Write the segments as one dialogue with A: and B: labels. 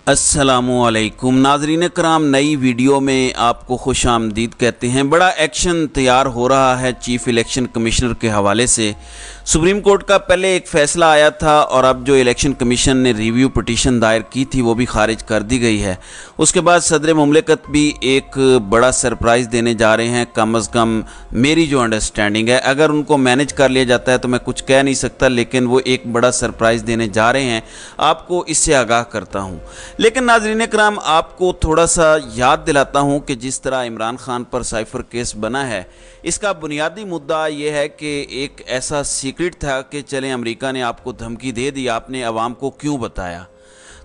A: अस्सलामुअलैकुम नाज़रीन कराम, नई वीडियो में आपको खुश आमदीद कहते हैं। बड़ा एक्शन तैयार हो रहा है चीफ़ इलेक्शन कमिश्नर के हवाले से। सुप्रीम कोर्ट का पहले एक फ़ैसला आया था और अब जो इलेक्शन कमीशन ने रिव्यू पिटीशन दायर की थी वो भी खारिज कर दी गई है। उसके बाद सदर मुमलिकत भी एक बड़ा सरप्राइज़ देने जा रहे हैं। कम अज़ कम मेरी जो अंडरस्टैंडिंग है, अगर उनको मैनेज कर लिया जाता है तो मैं कुछ कह नहीं सकता, लेकिन वो एक बड़ा सरप्राइज़ देने जा रहे हैं। आपको इससे आगाह करता हूँ। लेकिन नाज़रीन कराम, आपको थोड़ा सा याद दिलाता हूँ कि जिस तरह इमरान खान पर साइफर केस बना है, इसका बुनियादी मुद्दा ये है कि एक ऐसा सीक्रेट था कि चलें अमेरिका ने आपको धमकी दे दी, आपने अवाम को क्यों बताया।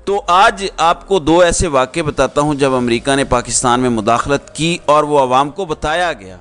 A: तो आज आपको दो ऐसे वाक़े बताता हूँ जब अमेरिका ने पाकिस्तान में मुदाखलत की और वो अवाम को बताया गया।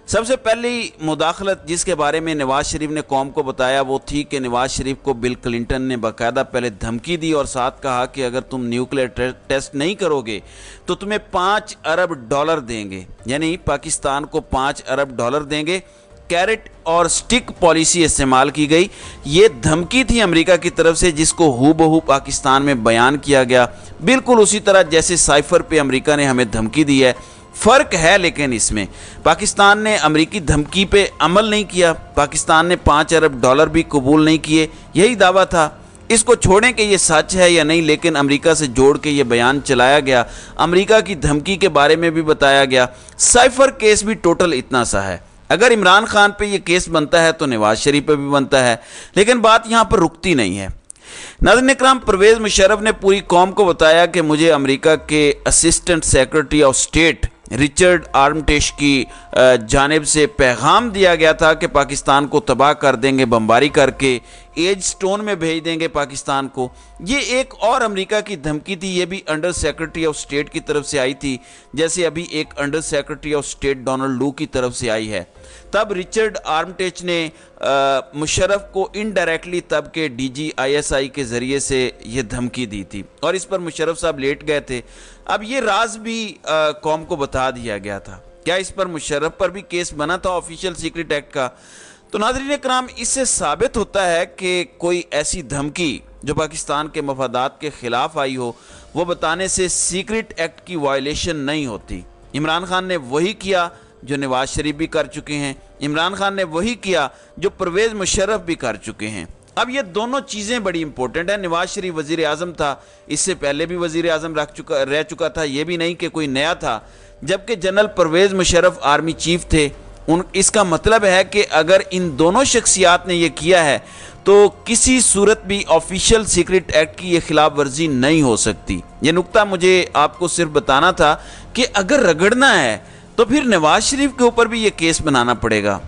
A: सबसे पहली मुदाखलत जिसके बारे में नवाज़ शरीफ ने कौम को बताया वो थी कि नवाज़ शरीफ को बिल क्लिंटन ने बाकायदा पहले धमकी दी और साथ कहा कि अगर तुम न्यूक्लियर टेस्ट नहीं करोगे तो तुम्हें $5 अरब देंगे, यानी पाकिस्तान को $5 अरब देंगे। कैरेट और स्टिक पॉलिसी इस्तेमाल की गई। ये धमकी थी अमेरिका की तरफ से, जिसको हूबहू पाकिस्तान में बयान किया गया, बिल्कुल उसी तरह जैसे साइफर पे अमेरिका ने हमें धमकी दी है। फ़र्क है लेकिन इसमें पाकिस्तान ने अमेरिकी धमकी पे अमल नहीं किया, पाकिस्तान ने $5 अरब भी कबूल नहीं किए। यही दावा था। इसको छोड़ें कि ये सच है या नहीं, लेकिन अमेरिका से जोड़ के ये बयान चलाया गया। अमेरिका की धमकी के बारे में भी बताया गया। साइफर केस भी टोटल इतना सा है। अगर इमरान खान पे ये केस बनता है तो नवाज शरीफ पे भी बनता है, लेकिन बात यहाँ पर रुकती नहीं है। नाज़रीन इकराम, परवेज़ मुशर्रफ ने पूरी कौम को बताया कि मुझे अमेरिका के assistant secretary of state Richard Armitage की जानिब से पैगाम दिया गया था कि पाकिस्तान को तबाह कर देंगे, बमबारी करके एज स्टोन में भेज देंगे पाकिस्तान को। ये एक और अमेरिका की धमकी थी। ये भी अंडर सेक्रेटरी ऑफ स्टेट की तरफ से आई थी, जैसे अभी एक under secretary of state Donald लू की तरफ से आई है। तब रिचर्ड आर्मटेच ने मुशर्रफ को इनडायरेक्टली तब के DGISI के ज़रिए से ये धमकी दी थी और इस पर मुशर्रफ साहब लेट गए थे। अब ये राज भी कौम को बता दिया गया था। क्या इस पर मुशर्रफ पर भी केस बना था ऑफिशियल सीक्रेट एक्ट का? तो नाज़रीन कराम, इससे साबित होता है कि कोई ऐसी धमकी जो पाकिस्तान के मफादात के ख़िलाफ़ आई हो, वो बताने से सीक्रेट एक्ट की वायलेशन नहीं होती। इमरान खान ने वही किया जो नवाज शरीफ भी कर चुके हैं। इमरान खान ने वही किया जो परवेज़ मुशर्रफ भी कर चुके हैं। अब ये दोनों चीज़ें बड़ी इंपॉर्टेंट है। नवाज शरीफ वज़ीर आज़म था, इससे पहले भी वज़ीर आज़म रह चुका था, ये भी नहीं कि कोई नया था। जबकि general Pervez Musharraf army chief थे। इसका मतलब है कि अगर इन दोनों शख्सियात ने ये किया है तो किसी सूरत भी ऑफिशियल सीक्रेट एक्ट की ये खिलाफ वर्जी नहीं हो सकती। ये नुक्ता मुझे आपको सिर्फ बताना था कि अगर रगड़ना है तो फिर नवाज शरीफ के ऊपर भी ये केस बनाना पड़ेगा।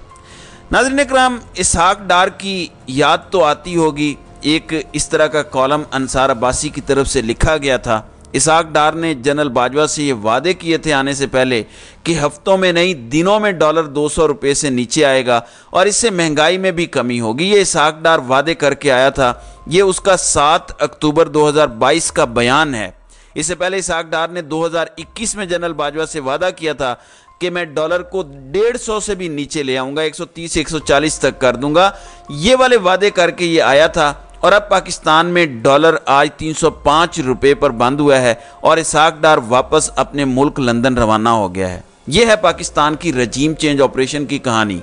A: नाज़रीन इकराम, इसहाक डार की याद तो आती होगी। एक इस तरह का कॉलम अंसार अब्बासी की तरफ से लिखा गया था। इसहाक डार ने जनरल बाजवा से ये वादे किए थे आने से पहले कि हफ्तों में नहीं दिनों में डॉलर 200 रुपये से नीचे आएगा और इससे महंगाई में भी कमी होगी। ये इसहाक डार वादे करके आया था। ये उसका 7 अक्टूबर 2022 का बयान है। इससे पहले इसहाक डार ने 2021 में जनरल बाजवा से वादा किया था कि मैं डॉलर को 150 से भी नीचे ले आऊँगा, 130 140 तक कर दूंगा। ये वाले वादे करके ये आया था और अब पाकिस्तान में डॉलर आज 305 रुपये पर बंद हुआ है और इसहाक डार वापस अपने मुल्क लंदन रवाना हो गया है। यह है पाकिस्तान की रजीम चेंज ऑपरेशन की कहानी।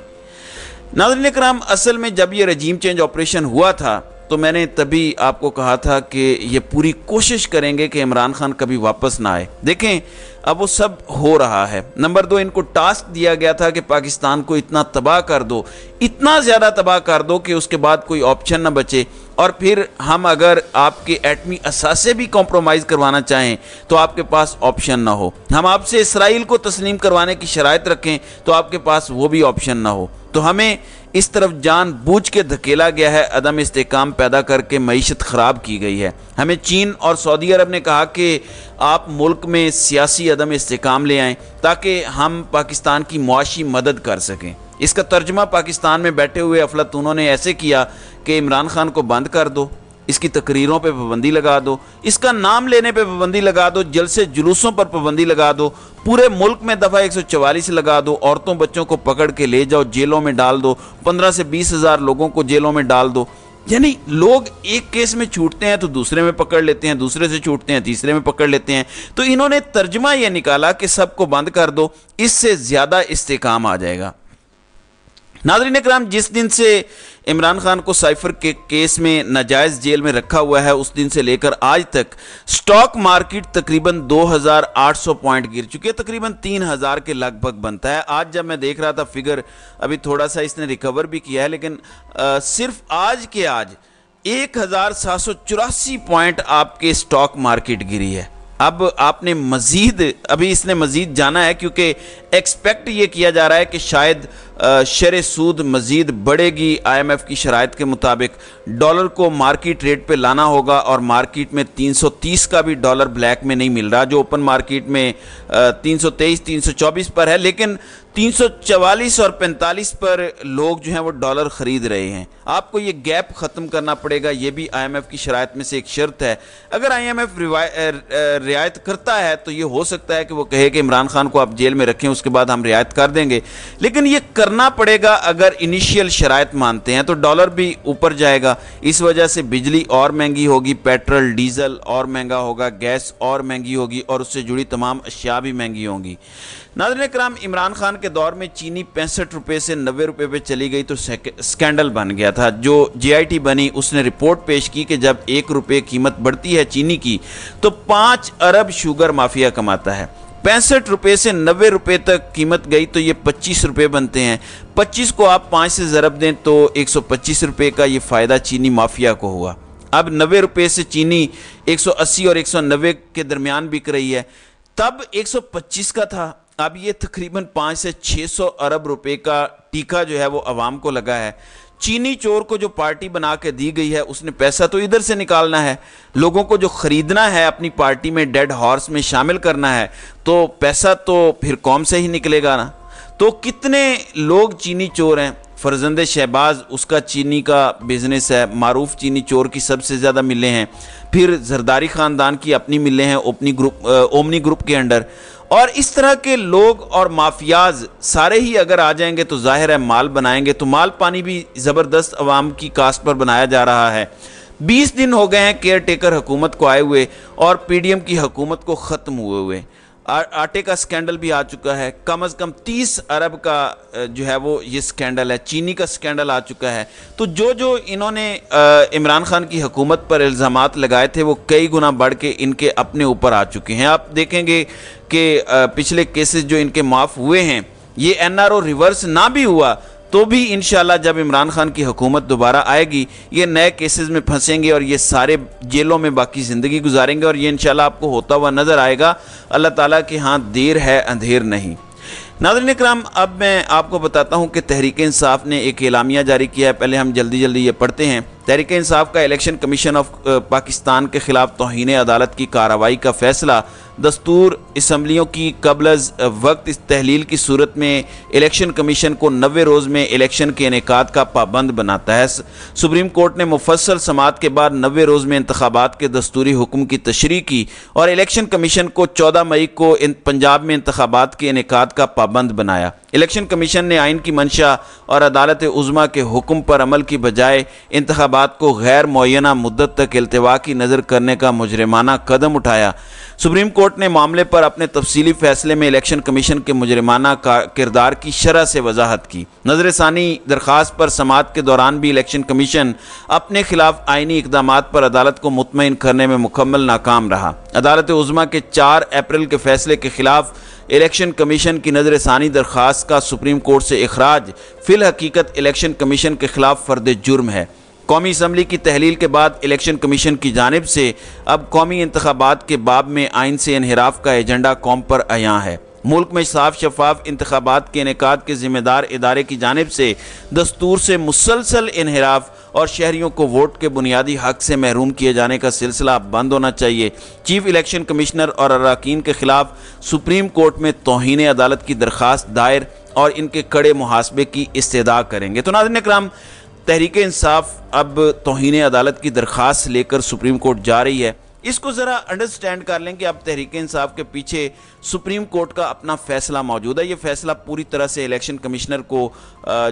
A: नाज़रीन कराम, असल में जब ये रजीम चेंज ऑपरेशन हुआ था तो मैंने तभी आपको कहा था कि ये पूरी कोशिश करेंगे कि इमरान खान कभी वापस ना आए। देखें, अब वो सब हो रहा है। नंबर 2, इनको टास्क दिया गया था कि पाकिस्तान को इतना तबाह कर दो, इतना ज़्यादा तबाह कर दो कि उसके बाद कोई ऑप्शन ना बचे और फिर हम अगर आपके एटमी असासे भी कॉम्प्रोमाइज़ करवाना चाहें तो आपके पास ऑप्शन ना हो। हम आपसे इसराइल को तस्लीम करवाने की शराइत रखें तो आपके पास वो भी ऑप्शन ना हो। तो हमें इस तरफ जानबूझ के धकेला गया है, अदम इस्तेकाम पैदा करके मईशत ख़राब की गई है। हमें चीन और सऊदी अरब ने कहा कि आप मुल्क में सियासी अदम इस्तेकाम ले आएँ ताकि हम पाकिस्तान की मुआशी मदद कर सकें। इसका तर्जुमा पाकिस्तान में बैठे हुए अफलातूनों ने ऐसे किया कि इमरान खान को बंद कर दो, इसकी तकरीरों पे पाबंदी लगा दो, इसका नाम लेने पे पाबंदी लगा दो, जलसे जुलूसों पर पाबंदी लगा दो, पूरे मुल्क में दफ़ा 144 लगा दो, औरतों बच्चों को पकड़ के ले जाओ, जेलों में डाल दो, 15 से 20 हज़ार लोगों को जेलों में डाल दो। یعنی لوگ ایک کیس میں چھوٹتے ہیں تو دوسرے میں پکڑ لیتے ہیں، دوسرے سے چھوٹتے ہیں تیسرے میں پکڑ لیتے ہیں. تو انہوں نے ترجمہ یہ نکالا کہ سب کو بند کر دو، اس سے زیادہ استحکام آ جائے گا. ناظرین اکرام، جس دن سے عمران خان کو سائفر کے کیس میں ناجائز جیل میں رکھا ہوا ہے اس دن سے لے کر آج تک سٹاک مارکیٹ تقریباً 2800 پوائنٹ گر چکی ہے، تقریباً 3000 کے لگ بھگ بنتا ہے. آج جب میں دیکھ رہا تھا فگر، ابھی تھوڑا سا اس نے ریکور بھی کیا ہے، لیکن صرف آج 1784 پوائنٹ آپ کے سٹاک مارکیٹ گری ہے. اب آپ نے ابھی اس نے مزید جانا ہے، کیونکہ ایکسپیکٹ یہ کیا جا رہا ہے کہ شاید شرح سود مزید بڑھے گی. آئی ایم ایف کی شرائط کے مطابق ڈالر کو مارکیٹ ریٹ پہ لانا ہوگا، اور مارکیٹ میں 330 کا بھی ڈالر بلیک میں نہیں مل رہا، جو اوپن مارکیٹ میں 323 324 پر ہے، لیکن 344 اور 45 پر لوگ جو ہیں وہ ڈالر خرید رہے ہیں. آپ کو یہ گیپ ختم کرنا پڑے گا، یہ بھی آئی ایم ایف کی شرائط میں سے ایک شرط ہے. اگر آئی ایم ایف رعایت کرتا ہے تو یہ ہو سکتا ہے کہ وہ کہے کہ عمران خان کو آپ جیل میں رکھیں، اس کے بعد ہم رعایت کر دیں گے، لیکن یہ کرنا پڑے گا. اگر انیشیل شرائط مانتے ہیں تو ڈالر بھی اوپر جائے گا، اس وجہ سے بجلی اور مہنگی ہوگی، پیٹرول ڈیزل اور مہنگا ہوگا، گیس اور مہنگی ہوگی، اور اس سے جڑی تمام اشیاء بھی مہنگی ہوں گی. ناظرین اکرام، عمران خان کے دور میں چینی 65 روپے سے 90 روپے پہ چلی گئی تو سکینڈل بن گیا تھا. جو جی آئی ٹی بنی اس نے رپورٹ پیش کی کہ جب 1 روپے قیمت بڑھتی ہے چینی کی تو 5 ارب شوگر مافیا کماتا ہے. 65 روپے سے 90 روپے تک قیمت گئی تو یہ 25 روپے بنتے ہیں. 25 کو آپ 5 سے ضرب دیں تو 125 روپے کا یہ فائدہ چینی مافیا کو ہوا. اب 90 روپے سے چینی 180 اور 190 کے درمیان بک رہی ہے. تب 125 کا تھا، اب یہ تقریباً 500 سے 600 ارب روپے کا ٹیکہ جو ہے وہ عوام کو لگا ہے. چینی چور کو جو پارٹی بنا کے دی گئی ہے اس نے پیسہ تو ادھر سے نکالنا ہے، لوگوں کو جو خریدنا ہے اپنی پارٹی میں ڈیڈ ہارس میں شامل کرنا ہے، تو پیسہ تو پھر قوم سے ہی نکلے گا نا. تو کتنے لوگ چینی چور ہیں. فرزند شہباز، اس کا چینی کا بزنس ہے، معروف چینی چور کی سب سے زیادہ ملیں ہیں. پھر زرداری خاندان کی اپنی ملیں ہیں اومنی گروپ کے انڈر. اور اس طرح کے لوگ اور مافیاز سارے ہی اگر آ جائیں گے تو ظاہر ہے مال بنائیں گے. تو مال پانی بھی زبردست عوام کی کاسٹ پر بنایا جا رہا ہے. 20 دن ہو گئے ہیں کیئر ٹیکر حکومت کو آئے ہوئے اور پی ڈی ایم کی حکومت کو ختم ہوئے. آٹے کا سکینڈل بھی آ چکا ہے، کم از کم 30 ارب کا جو ہے وہ یہ سکینڈل ہے. چینی کا سکینڈل آ چکا ہے. تو جو انہوں نے عمران خان کی حکومت پر الزامات لگائے تھے وہ کئی گنا بڑھ کے ان کے اپنے اوپر آ چکے ہیں. آپ دیکھیں گے کہ پچھلے کیسز جو ان کے معاف ہوئے ہیں، یہ این آر او ریورس نہ بھی ہوا تو بھی انشاءاللہ جب عمران خان کی حکومت دوبارہ آئے گی یہ نئے کیسز میں پھنسیں گے اور یہ سارے جیلوں میں باقی زندگی گزاریں گے، اور یہ انشاءاللہ آپ کو ہوتا ہوا نظر آئے گا. اللہ تعالیٰ کے ہاں دیر ہے اندھیر نہیں. ناظرین اکرام، اب میں آپ کو بتاتا ہوں کہ تحریک انصاف نے ایک اعلامیہ جاری کیا ہے. پہلے ہم جلدی یہ پڑھتے ہیں. تحریک انصاف کا الیکشن کمیشن آف پاکستان کے خلاف توہین عدالت کی کارروائی کا فیصلہ. دستور اسمبلیوں کی قبل از وقت تحلیل کی صورت میں الیکشن کمیشن کو 90 روز میں الیکشن کے انعقاد کا پابند بناتا ہے. سپریم کورٹ نے مفصل سماعت کے بعد 90 روز میں انتخابات کے دستوری حکم کی تشریح کی اور الیکشن کمیشن کو 14 مئی کو پنجاب میں انتخابات کے انعقاد کا پابند بنایا. الیکشن کمیشن نے آئین کی منشا اور عدالت عظمیٰ کے حکم پر عمل کی بجائے انتخابات کو غیر معینہ مدت تک التوا کی نظر کرنے کا مجرمانہ قدم اٹھایا. سپریم کورٹ نے معاملے پر اپنے تفصیلی فیصلے میں الیکشن کمیشن کے مجرمانہ کردار کی شرح سے وضاحت کی. نظر ثانی درخواست پر سماعت کے دوران بھی الیکشن کمیشن اپنے خلاف آئینی اقدامات پر عدالت کو مطمئن کرنے میں مکمل ناکام رہا. عدالت عظمیٰ کے 4 اپریل کے فیصلے کے خلاف الیکشن کمیشن کی نظر ثانی درخواست کا سپریم کورٹ سے اخراج فی الحقیقت الیکشن کمیشن کے خلاف فرد جرم ہے. قومی اسمبلی کی تحلیل کے بعد الیکشن کمیشن کی جانب سے اب قومی انتخابات کے باب میں آئین سے انحراف کا ایجنڈا قوم پر عیاں ہے. ملک میں صاف شفاف انتخابات کے انعقاد کے ذمہ دار ادارے کی جانب سے دستور سے مسلسل انحراف اور شہریوں کو ووٹ کے بنیادی حق سے محروم کیے جانے کا سلسلہ بند ہونا چاہیے. چیف الیکشن کمشنر اور اراکین کے خلاف سپریم کورٹ میں توہین عدالت کی درخواست دائر اور ان کے کڑے محاسبے کی استدعا کریں گے. تو ناظرین اکرام، تحریک انصاف اب توہین عدالت کی درخواست لے کر سپریم کورٹ جا رہی ہے. اس کو ذرا انڈرسٹینڈ کر لیں کہ اب تحریک انصاف کے پیچھے سپریم کورٹ کا اپنا فیصلہ موجود ہے. یہ فیصلہ پوری طرح سے الیکشن کمشنر کو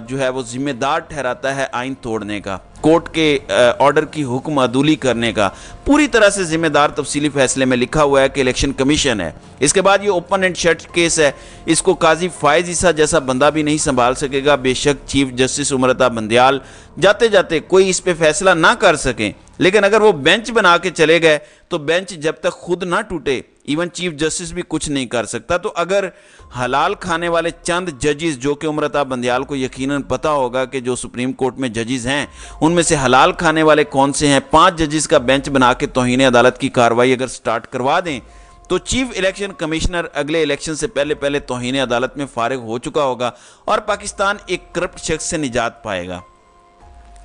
A: جو ہے وہ ذمہ دار ٹھہراتا ہے آئین توڑنے کا. कोर्ट के ऑर्डर की हुक्म अदूली करने का पूरी तरह से जिम्मेदार तफसीली फैसले में लिखा हुआ है कि इलेक्शन कमीशन है। इसके बाद ये ओपन एंड शट केस है, इसको काजी फायज ईसा जैसा बंदा भी नहीं संभाल सकेगा। बेशक चीफ जस्टिस उमरता बंदयाल जाते जाते कोई इस पे फैसला ना कर सकें, लेकिन अगर वो बेंच बना के चले गए तो बेंच जब तक खुद ना टूटे इवन चीफ जस्टिस भी कुछ नहीं कर सकता। तो अगर हलाल खाने वाले चंद जजेस, जो कि उमरता बंदयाल को यकीनन पता होगा कि जो सुप्रीम कोर्ट में जजेस हैं उनमें से हलाल खाने वाले कौन से हैं, 5 जजेस का बेंच बना के तौहीन अदालत की कार्रवाई अगर स्टार्ट करवा दें तो चीफ इलेक्शन कमिश्नर अगले इलेक्शन से पहले पहले तौहीन अदालत में फारिग हो चुका होगा और पाकिस्तान एक करप्ट शख्स से निजात पाएगा।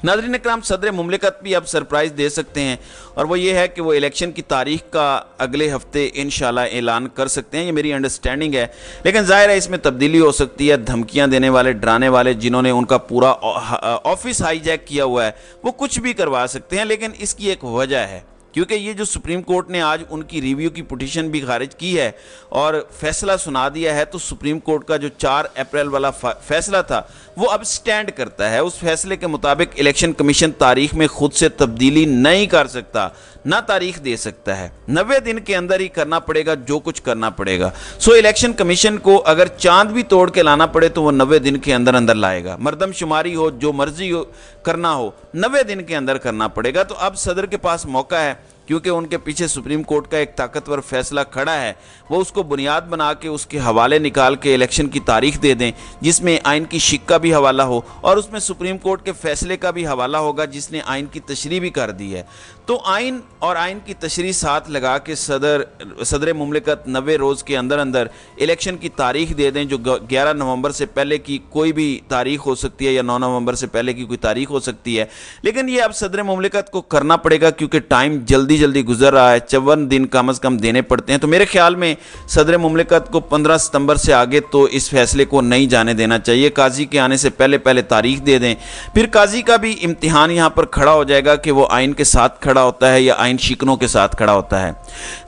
A: नाज़रीन इकराम, सदर मुमलिकत भी अब सरप्राइज़ दे सकते हैं और वो ये है कि वो इलेक्शन की तारीख का अगले हफ्ते इंशाल्लाह ऐलान कर सकते हैं। ये मेरी अंडरस्टैंडिंग है, लेकिन ज़ाहिर है इसमें तब्दीली हो सकती है। धमकियां देने वाले, डराने वाले, जिन्होंने उनका पूरा ऑफिस हाईजैक किया हुआ है, वो कुछ भी करवा सकते हैं। लेकिन इसकी एक वजह है, क्योंकि ये जो सुप्रीम कोर्ट ने आज उनकी रिव्यू की पिटीशन भी खारिज की है और फैसला सुना दिया है, तो सुप्रीम कोर्ट का जो 4 अप्रैल वाला फैसला था वो अब स्टैंड करता है। उस फैसले के मुताबिक इलेक्शन कमीशन तारीख में खुद से तब्दीली नहीं कर सकता, ना तारीख दे सकता है। 90 दिन के अंदर ही करना पड़ेगा जो कुछ करना पड़ेगा। सो इलेक्शन कमीशन को अगर चांद भी तोड़ के लाना पड़े तो वो 90 दिन के अंदर अंदर लाएगा। मर्दमशुमारी हो, जो मर्जी हो करना हो, 90 दिन के अंदर करना पड़ेगा। तो अब सदर के पास मौका है, क्योंकि उनके पीछे सुप्रीम कोर्ट का एक ताकतवर फैसला खड़ा है, वो उसको बुनियाद बना के उसके हवाले निकाल के इलेक्शन की तारीख दे दें, जिसमें आइन की शिक का भी हवाला हो और उसमें सुप्रीम कोर्ट के फैसले का भी हवाला होगा जिसने आइन की तशरीह भी कर दी है। तो आइन और आइन की तशरीह साथ लगा के सदर मुमलिकत 90 रोज़ के अंदर अंदर इलेक्शन की तारीख दे दें, जो 11 नवंबर से पहले की कोई भी तारीख हो सकती है या 9 नवंबर से पहले की कोई तारीख हो सकती है। लेकिन ये अब सदर मुमलिकत को करना पड़ेगा, क्योंकि टाइम जल्दी जल्दी गुजर रहा है। 54 दिन कम अज़ कम देने पड़ते हैं। तो मेरे ख्याल में सदर मुमलिकत को 15 सितंबर से आगे तो इस फैसले को नहीं जाने देना चाहिए। काजी के आने से पहले पहले तारीख दे दें, फिर काजी का भी इम्तिहान यहाँ पर खड़ा हो जाएगा कि वो आइन के साथ खड़ा होता है या आइन शिकनों के साथ खड़ा होता है।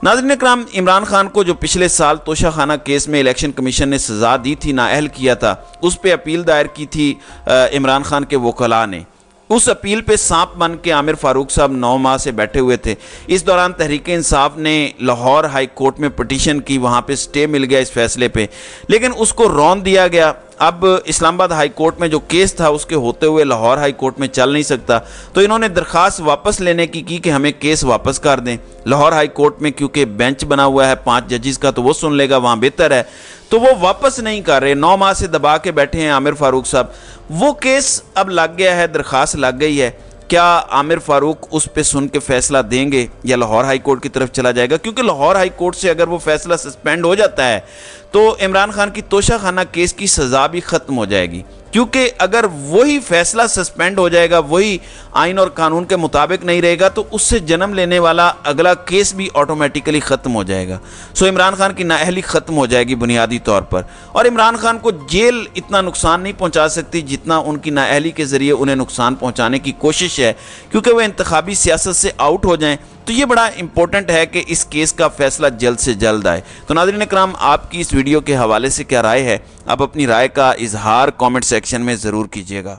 A: नाज़रीन इकराम, इमरान खान को जो पिछले साल तोशा खाना केस में इलेक्शन कमीशन ने सजा दी थी, नाअहल किया था, उस पर अपील दायर की थी इमरान खान के वकला ने। उस अपील पे सांप बन के आमिर फारूक साहब 9 माह से बैठे हुए थे। इस दौरान तहरीक इंसाफ ने लाहौर हाई कोर्ट में पिटीशन की, वहाँ पे स्टे मिल गया इस फैसले पे, लेकिन उसको रौंद दिया गया। अब इस्लामाबाद हाई कोर्ट में जो केस था उसके होते हुए लाहौर हाई कोर्ट में चल नहीं सकता, तो इन्होंने दरख्वास्त वापस लेने की कि हमें केस वापस कर दें। लाहौर हाई कोर्ट में क्योंकि बेंच बना हुआ है 5 जजेस का, तो वो सुन लेगा, वहाँ बेहतर है। तो वो वापस नहीं कर रहे, 9 माह से दबा के बैठे हैं आमिर फारूक साहब। वो केस अब लग गया है, दरख्वास्त लग गई है। क्या आमिर फारूक उस पे सुन के फैसला देंगे या लाहौर हाई कोर्ट की तरफ चला जाएगा? क्योंकि लाहौर हाई कोर्ट से अगर वो फैसला सस्पेंड हो जाता है तो इमरान खान की तोशा खाना केस की सज़ा भी ख़त्म हो जाएगी, क्योंकि अगर वही फैसला सस्पेंड हो जाएगा, वही आइन और कानून के मुताबिक नहीं रहेगा, तो उससे जन्म लेने वाला अगला केस भी ऑटोमेटिकली ख़त्म हो जाएगा। सो इमरान खान की नाअहली ख़त्म हो जाएगी बुनियादी तौर पर, और इमरान खान को जेल इतना नुकसान नहीं पहुंचा सकती जितना उनकी नाअहली के ज़रिए उन्हें नुकसान पहुंचाने की कोशिश है, क्योंकि वह इंतखाबी सियासत से आउट हो जाएं। तो ये बड़ा इंपॉर्टेंट है कि इस केस का फैसला जल्द से जल्द आए। तो नाज़रीन इकराम, आपकी इस वीडियो के हवाले से क्या राय है? आप अपनी राय का इजहार कमेंट सेक्शन में ज़रूर कीजिएगा।